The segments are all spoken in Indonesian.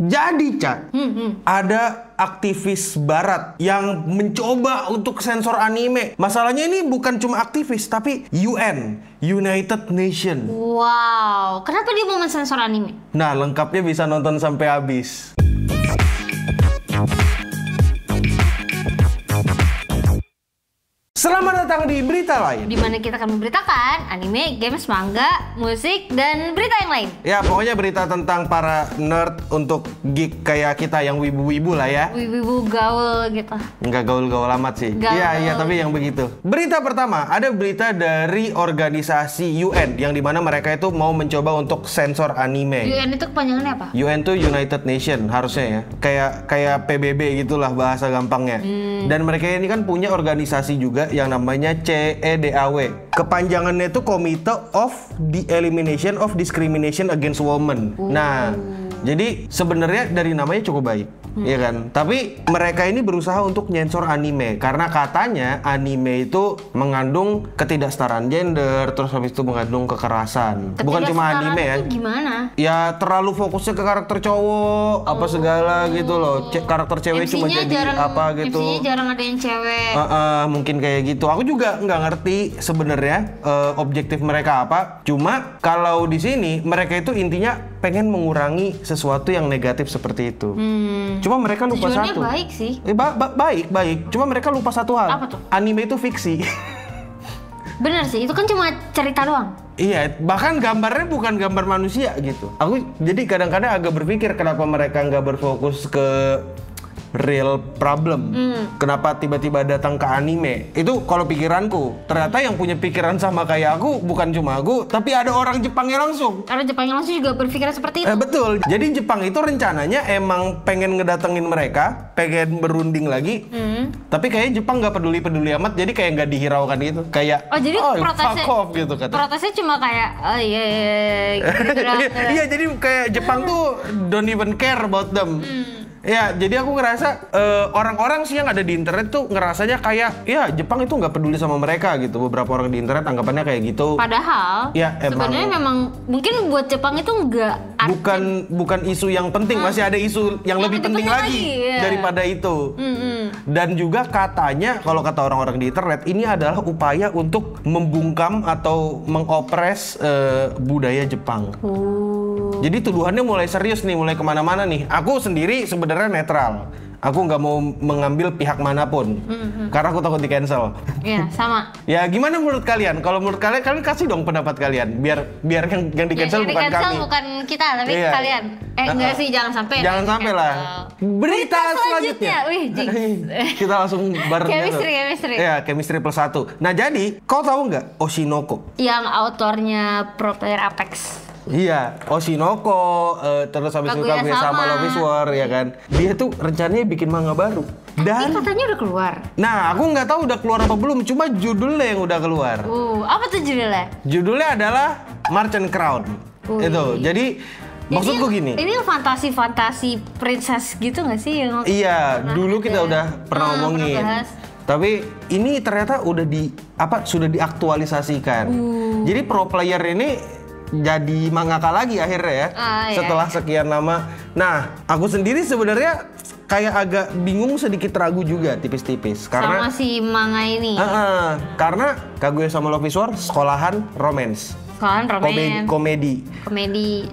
Jadi, Ca, ada aktivis barat yang mencoba untuk sensor anime. Masalahnya ini bukan cuma aktivis, tapi UN, United Nation. Wow, kenapa dia mau mensensor anime? Nah, lengkapnya bisa nonton sampai habis. Selamat datang di Berita Lain, di mana kita akan memberitakan anime, games, manga, musik, dan berita yang lain. Ya, pokoknya berita tentang para nerd untuk geek kayak kita yang wibu-wibu lah ya. Wibu gaul gitu. Enggak gaul-gaul amat sih. Iya, tapi yang begitu. Berita pertama, ada berita dari organisasi UN yang dimana mereka itu mau mencoba untuk sensor anime. UN itu kepanjangannya apa? UN tuh United Nation harusnya ya. Kayak PBB gitulah bahasa gampangnya. Dan mereka ini kan punya organisasi juga yang namanya CEDAW. Kepanjangannya itu Committee of the Elimination of Discrimination Against Women. Nah, jadi sebenarnya dari namanya cukup baik. Iya kan? Tapi mereka ini berusaha untuk nyensor anime karena katanya anime itu mengandung ketidaksetaraan gender, terus habis itu mengandung kekerasan. Bukan cuma anime ya. Gimana? Ya terlalu fokusnya ke karakter cowok, apa segala gitu loh. Karakter cewek cuma jadi apa gitu. MC-nya jarang ada yang cewek. Mungkin kayak gitu. Aku juga nggak ngerti sebenarnya objektif mereka apa. Cuma kalau di sini mereka itu intinya pengen mengurangi sesuatu yang negatif seperti itu. Cuma mereka lupa tujuannya satu. Baik sih. Baik. Cuma mereka lupa satu hal. Apa tuh? Anime itu fiksi. Bener sih, itu kan cuma cerita doang. Iya, bahkan gambarnya bukan gambar manusia gitu. Aku jadi kadang-kadang agak berpikir kenapa mereka nggak berfokus ke real problem. Kenapa tiba-tiba datang ke anime? Itu kalau pikiranku. Ternyata yang punya pikiran sama kayak aku bukan cuma aku, tapi ada orang Jepangnya langsung. Karena Jepangnya langsung juga berpikir seperti itu. Betul. Jadi Jepang itu rencananya emang pengen ngedatengin mereka, pengen berunding lagi. Tapi kayaknya Jepang nggak peduli amat, jadi kayak nggak dihiraukan gitu. Kayak jadi protesnya, fuck off gitu katanya. Protesnya cuma kayak iya gitu. Iya, jadi kayak Jepang tuh don't even care about them. Ya, jadi aku ngerasa orang-orang sih yang ada di internet tuh ngerasanya kayak ya Jepang itu nggak peduli sama mereka gitu. Beberapa orang di internet anggapannya kayak gitu. Padahal ya, sebenarnya memang mungkin buat Jepang itu nggak bukan isu yang penting, masih ada isu yang lebih penting lagi daripada itu. Dan juga katanya kalau kata orang-orang di internet ini adalah upaya untuk membungkam atau mengopres budaya Jepang. Jadi tuduhannya mulai serius nih, mulai kemana-mana nih. Aku sendiri sebenarnya netral. Aku nggak mau mengambil pihak manapun, karena aku takut di cancel. Iya, sama. Ya gimana menurut kalian? Kalau menurut kalian kasih dong pendapat kalian. Biar yang di cancel bukan kami. Bukan kita, tapi kalian. Enggak sih, jangan sampai. Jangan sampai lah. Berita selanjutnya. Wih, kita langsung bareng. Chemistry. Ya, chemistry +1. Nah jadi, kau tahu nggak Oshinoko? Yang autornya pro player Apex. Iya, Oshinoko, terus habis itu Kaguya sama Love is War, ya kan. Dia tuh rencananya bikin manga baru. Dan katanya udah keluar. Nah, aku nggak tahu udah keluar apa belum, cuma judulnya yang udah keluar. Apa tuh judulnya? Judulnya adalah Merchant Crown. Itu, jadi maksudku gini. Ini fantasi princess gitu nggak sih? Iya, dulu kita udah pernah ngomongin. Tapi ini ternyata sudah diaktualisasikan. Jadi pro player ini jadi mangaka lagi akhirnya ya, setelah sekian lama. Nah, aku sendiri sebenarnya kayak agak bingung, sedikit ragu juga tipis-tipis karena sama si manga ini. Karena Kaguya sama Love is War sekolahan romance. Komedi.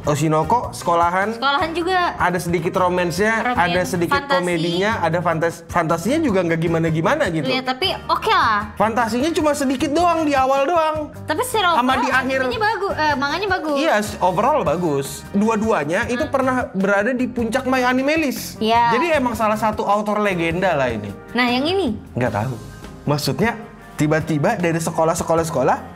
Oshinoko sekolahan juga. Ada sedikit romansnya, ada sedikit komedinya, ada fantasinya juga nggak gimana-gimana gitu. Iya, tapi oke lah. Fantasinya cuma sedikit doang di awal doang. Tapi secara overall di akhir manganya bagus. Iya, overall bagus. Dua-duanya itu pernah berada di puncak My Anime List. Iya. Jadi emang salah satu autor legenda lah ini. Nah, yang ini? Nggak tahu. Maksudnya tiba-tiba dari sekolah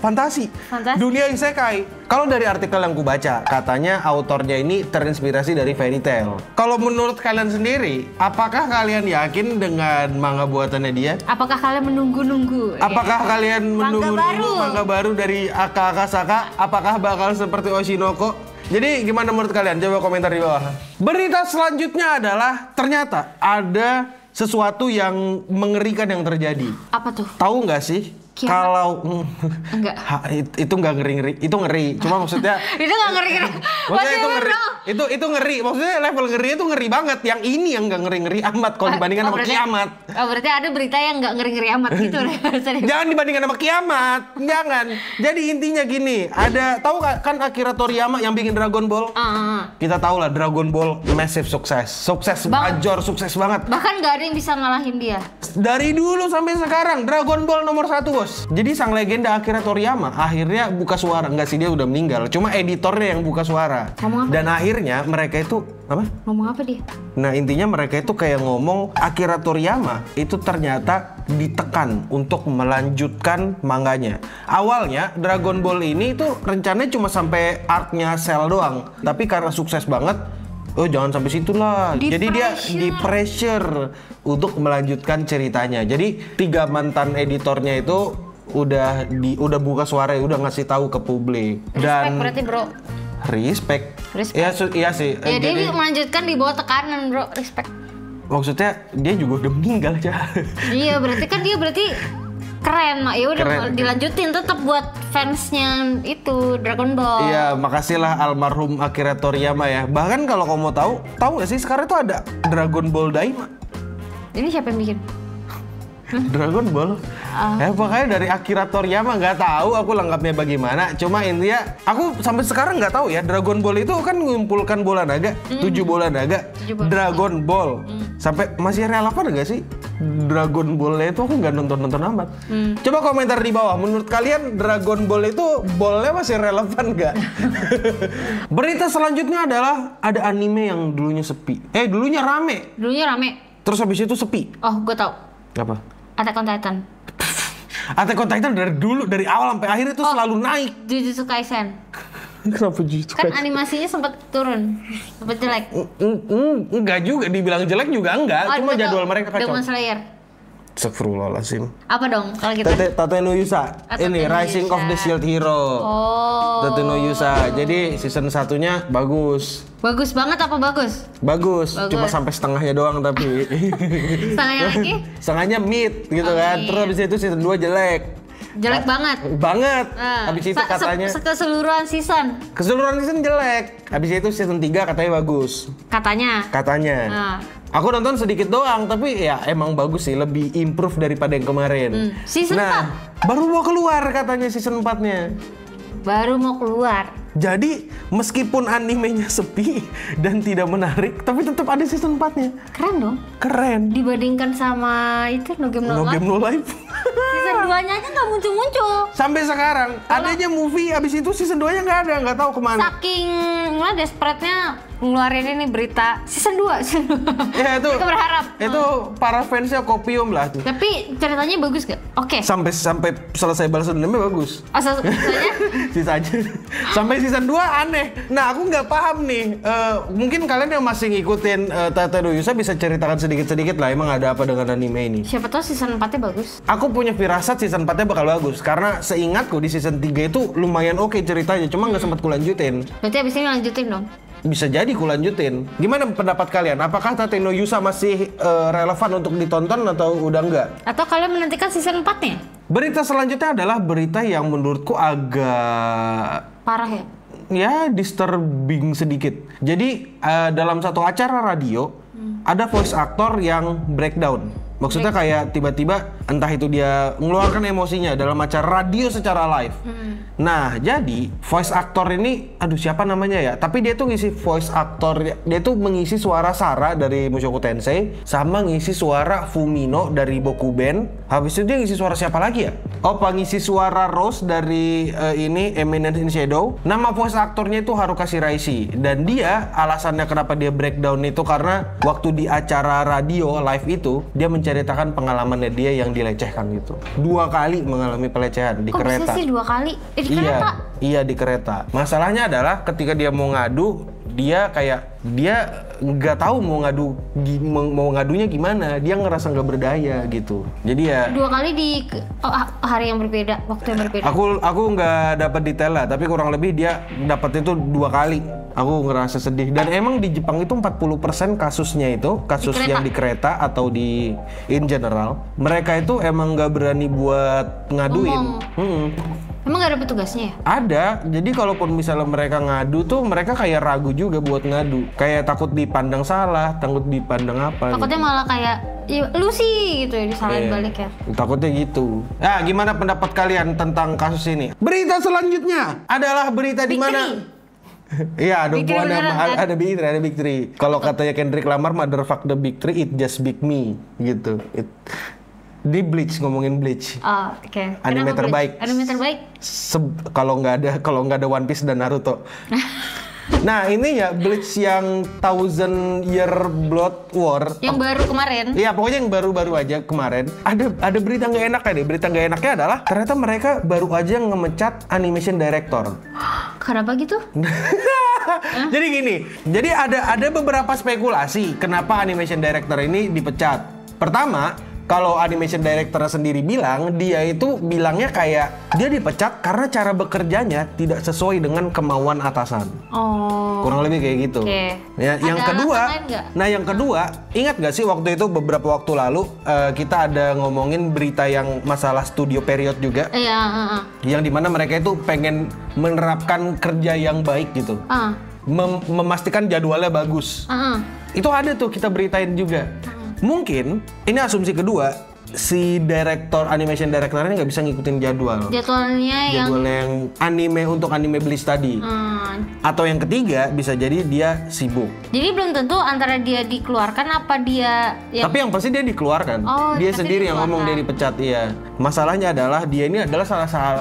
fantasi. Dunia isekai. Kalau dari artikel yang ku baca, katanya autornya ini terinspirasi dari fairy tale. Kalau menurut kalian sendiri, apakah kalian yakin dengan manga buatannya dia? Apakah kalian menunggu-nunggu? Apakah kalian menunggu-nunggu manga baru dari Aka Akasaka? Apakah bakal seperti Oshinoko? Jadi gimana menurut kalian? Coba komentar di bawah. Berita selanjutnya adalah ternyata ada sesuatu yang mengerikan yang terjadi. Apa tuh? Tahu nggak sih Kalau Enggak. itu nggak ngeri, itu ngeri. Cuma maksudnya Itu nggak ngeri-ngeri. maksudnya itu ngeri. Itu ngeri. Maksudnya level ngerinya itu ngeri banget. Yang ini yang nggak ngeri-ngeri amat kalau dibandingkan sama kiamat. Oh, berarti ada berita yang nggak ngeri-ngeri amat gitu. Jangan dibandingkan sama kiamat. Jangan. Jadi intinya gini, ada tahu kan Akira Toriyama yang bikin Dragon Ball? Kita tahu lah Dragon Ball massive sukses. Sukses major, sukses banget. Bahkan nggak ada yang bisa ngalahin dia. Dari dulu sampai sekarang Dragon Ball nomor 1, Bos. Jadi sang legenda Akira Toriyama akhirnya buka suara. Enggak sih, dia udah meninggal. Cuma editornya yang buka suara. Ngomong apa? Dan akhirnya mereka itu apa? Ngomong apa dia? Nah, intinya mereka itu kayak ngomong Akira Toriyama itu ternyata ditekan untuk melanjutkan manganya. Awalnya Dragon Ball ini itu rencananya cuma sampai arc-nya Cell doang. Tapi karena sukses banget, oh jangan sampai situ lah. Jadi dia di pressure untuk melanjutkan ceritanya. Jadi 3 mantan editornya itu udah buka suara, udah ngasih tahu ke publik. Respect berarti, Bro. Respect. Iya sih. Ya dia melanjutkan di bawah tekanan, Bro. Respect. Maksudnya dia juga udah meninggal aja. Iya, berarti kan dia keren, Mak. Ya udah dilanjutin tetap buat fansnya itu Dragon Ball. Iya, makasihlah almarhum Akira Toriyama ya. Bahkan kalau kamu mau tahu nggak sih sekarang itu ada Dragon Ball Daima. Ini siapa yang bikin? Dragon Ball. Pokoknya dari Akira Toriyama, nggak tahu aku lengkapnya bagaimana. Cuma intinya aku sampai sekarang nggak tahu ya, Dragon Ball itu kan mengumpulkan bola naga, 7 bola naga. Dragon Ball. Sampai masih relevan nggak sih? Dragon Ball-nya itu aku nggak nonton amat. Coba komentar di bawah, menurut kalian Dragon Ball itu ballnya masih relevan nggak? Berita selanjutnya adalah ada anime yang dulunya sepi. Dulunya rame. Terus habis itu sepi. Oh, gue tau. Apa? Attack on Titan. Attack on Titan dari awal sampai akhir itu selalu naik. Jujutsu Kaisen. Kenapa Jujutsu Kan Kaisen? animasinya sempat turun, sempat jelek. Enggak juga, dibilang jelek juga enggak. Cuma jadwal mereka kacau. Demon Slayer. Astagfirullahaladzim. Apa dong kalau kita? Tate no Yusa. Ini Rising of the Shield Hero. Tate no Yusa. Jadi season 1-nya bagus. Bagus banget apa bagus? Bagus. Cuma sampai setengahnya doang tapi. Setengahnya lagi? Setengahnya mid gitu kan. Terus habis itu season 2 jelek. Jelek banget. Habis itu katanya keseluruhan season. Keseluruhan season jelek. Habis itu season 3 katanya bagus. Katanya. Aku nonton sedikit doang, tapi ya emang bagus sih, lebih improve daripada yang kemarin. Season 4? Baru mau keluar katanya season 4-nya. Baru mau keluar. Jadi meskipun animenya sepi dan tidak menarik, tapi tetap ada season 4-nya. Keren dong. Keren. Dibandingkan sama itu No Game No Life. Season 2-nya aja nggak muncul-muncul. Sampai sekarang adanya movie, abis itu season 2-nya nggak ada, nggak tahu kemana. Saking desperate-nya ngeluarin ini berita season 2. Ya itu. Kita berharap. Itu para fansnya kopium lah. Tapi ceritanya bagus gak? Oke. Sampai selesai balas dendamnya bagus. Asal Sisanya. Sampai season 2 aneh. Nah, aku nggak paham nih. Mungkin kalian yang masih ngikutin Tate no Yusa bisa ceritakan sedikit-sedikit lah emang ada apa dengan anime ini. Siapa tahu season 4-nya bagus. Aku punya firasat season 4-nya bakal bagus karena seingatku di season 3 itu lumayan oke ceritanya, cuma nggak sempat kulanjutin. Berarti abis ini lanjutin dong. Bisa jadi kulanjutin. Gimana pendapat kalian? Apakah Tate no Yusa masih relevan untuk ditonton atau udah enggak? Atau kalian menantikan season 4-nya? Berita selanjutnya adalah berita yang menurutku agak parah ya? Ya, disturbing sedikit. Jadi dalam satu acara radio ada voice actor yang breakdown. Maksudnya kayak tiba-tiba entah itu dia mengeluarkan emosinya dalam acara radio secara live. Nah, jadi voice actor ini, aduh siapa namanya ya? Tapi dia tuh ngisi voice actor, dia tuh mengisi suara Sara dari Mushoku Tensei, sama ngisi suara Fumino dari Bokuben. Habis itu dia ngisi suara siapa lagi ya? Oh, pengisi suara Rose dari ini Eminence in Shadow. Nama voice aktornya itu Haruka Shiraishi. Dan dia alasannya kenapa dia breakdown itu karena waktu di acara radio live itu dia menceritakan pengalamannya dia yang dilecehkan gitu. 2 kali mengalami pelecehan di kereta. Kok bisa sih 2 kali? Di kereta? Iya di kereta. Masalahnya adalah ketika dia mau ngadu, dia nggak tahu mau ngadunya gimana. Dia ngerasa nggak berdaya gitu. Jadi ya 2 kali di hari yang berbeda, waktu yang berbeda. Aku nggak dapat detail lah, tapi kurang lebih dia dapat itu 2 kali. Aku ngerasa sedih. Dan emang di Jepang itu 40% kasusnya itu, kasus Di kereta. yang di kereta atau di in general, mereka itu emang nggak berani buat ngaduin. Emang gak ada petugasnya ya? Ada, jadi kalaupun misalnya mereka ngadu tuh mereka kayak ragu juga buat ngadu. Kayak takut dipandang salah, takut dipandang apa. Takutnya malah kayak, "Ih, lu sih gitu ya, disalahin Iya. balik ya. Takutnya gitu. Nah, gimana pendapat kalian tentang kasus ini? Berita selanjutnya adalah berita di Big mana? Iya, ada Big Three beneran, kan? ada Big Three. Kalau katanya Kendrick Lamar, motherfuck the Big Three, it just big me, gitu. Di Bleach, ngomongin Bleach. Oh, oke. Anime Kenapa, terbaik. Bleach? Anime terbaik? Kalau nggak ada One Piece dan Naruto. Nah, ini ya Bleach yang Thousand Year Blood War. Yang baru kemarin. Iya, pokoknya yang baru-baru aja kemarin. Ada berita nggak enak nih. Berita nggak enaknya adalah ternyata mereka baru aja ngemecat animation director. Kenapa gitu? Jadi gini, jadi ada beberapa spekulasi kenapa animation director ini dipecat. Pertama, kalau animation director sendiri bilang, dia itu bilangnya kayak dia dipecat karena cara bekerjanya tidak sesuai dengan kemauan atasan. Oh. Kurang lebih kayak gitu. Oke. Ya, yang Ada kedua, alasan lain nggak? nah yang kedua, ingat gak sih waktu itu beberapa waktu lalu kita ada ngomongin berita yang masalah studio period juga, Iya, yang dimana mereka itu pengen menerapkan kerja yang baik gitu, memastikan jadwalnya bagus. Itu ada tuh kita beritain juga. Mungkin ini asumsi kedua, si animation director ini nggak bisa ngikutin jadwal. Jadwalnya yang Yang anime untuk anime Bleach tadi. Atau yang ketiga bisa jadi dia sibuk. jadi belum tentu antara dia dikeluarkan apa dia yang Tapi yang pasti dia dikeluarkan. Oh, Dia tapi sendiri yang ngomong dia dipecat, iya. Masalahnya adalah dia ini adalah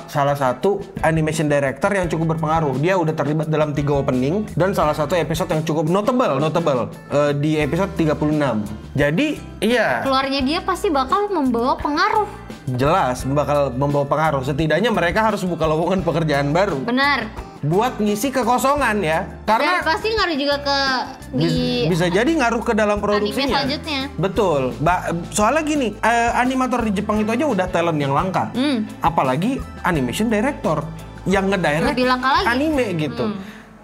salah satu animation director yang cukup berpengaruh. Dia udah terlibat dalam 3 opening dan salah satu episode yang cukup notable di episode 36. Jadi, iya, keluarnya dia pasti bakal membawa pengaruh. jelas bakal membawa pengaruh. Setidaknya mereka harus buka lowongan pekerjaan baru Benar. buat ngisi kekosongan ya. Karena Dan pasti ngaruh juga ke di bisa jadi ngaruh ke dalam produksinya. selanjutnya. Betul. Soalnya gini, animator di Jepang itu aja udah talent yang langka. Apalagi animation director yang ngedirect Lebih langka lagi. anime gitu.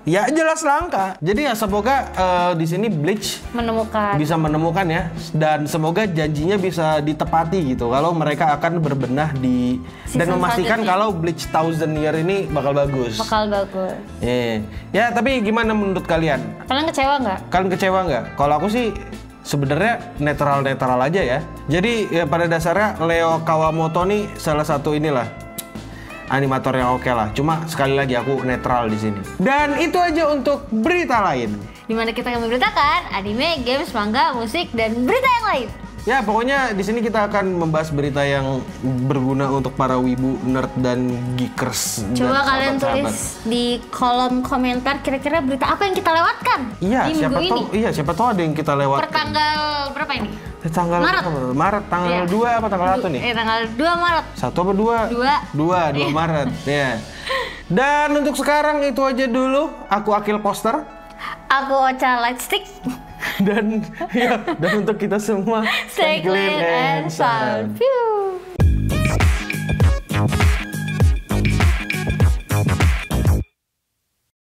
Ya jelas langka. Jadi ya semoga di sini Bleach menemukan. bisa menemukan ya, dan semoga janjinya bisa ditepati gitu. Kalau mereka akan berbenah dan Season memastikan selanjutnya. kalau Bleach Thousand Year ini bakal bagus. Bakal bagus. Ya, tapi gimana menurut kalian? Kalian kecewa nggak? Kalian kecewa nggak? Kalau aku sih sebenarnya netral aja ya. Jadi ya pada dasarnya Leo Kawamoto nih salah satu inilah animator yang oke lah. Cuma sekali lagi aku netral di sini. Dan itu aja untuk berita lain. Dimana kita akan memberitakan anime, games, manga, musik, dan berita yang lain. Ya pokoknya di sini kita akan membahas berita yang berguna untuk para wibu, nerd, dan geekers. Coba dan kalian sahabat-sahabat. tulis di kolom komentar kira-kira berita apa yang kita lewatkan Iya, di minggu ini. siapa tahu ada yang kita lewat. Per tanggal berapa ini? Tanggal Maret. Maret tanggal Iya. 2 apa tanggal 1 nih? Tanggal 2 Maret. 1 apa 2? 2 Maret. Ya. Dan untuk sekarang itu aja dulu. Aku Akil Poster. Aku Ocha Lightstick. Dan untuk kita semua Stay clean and sound. Pew.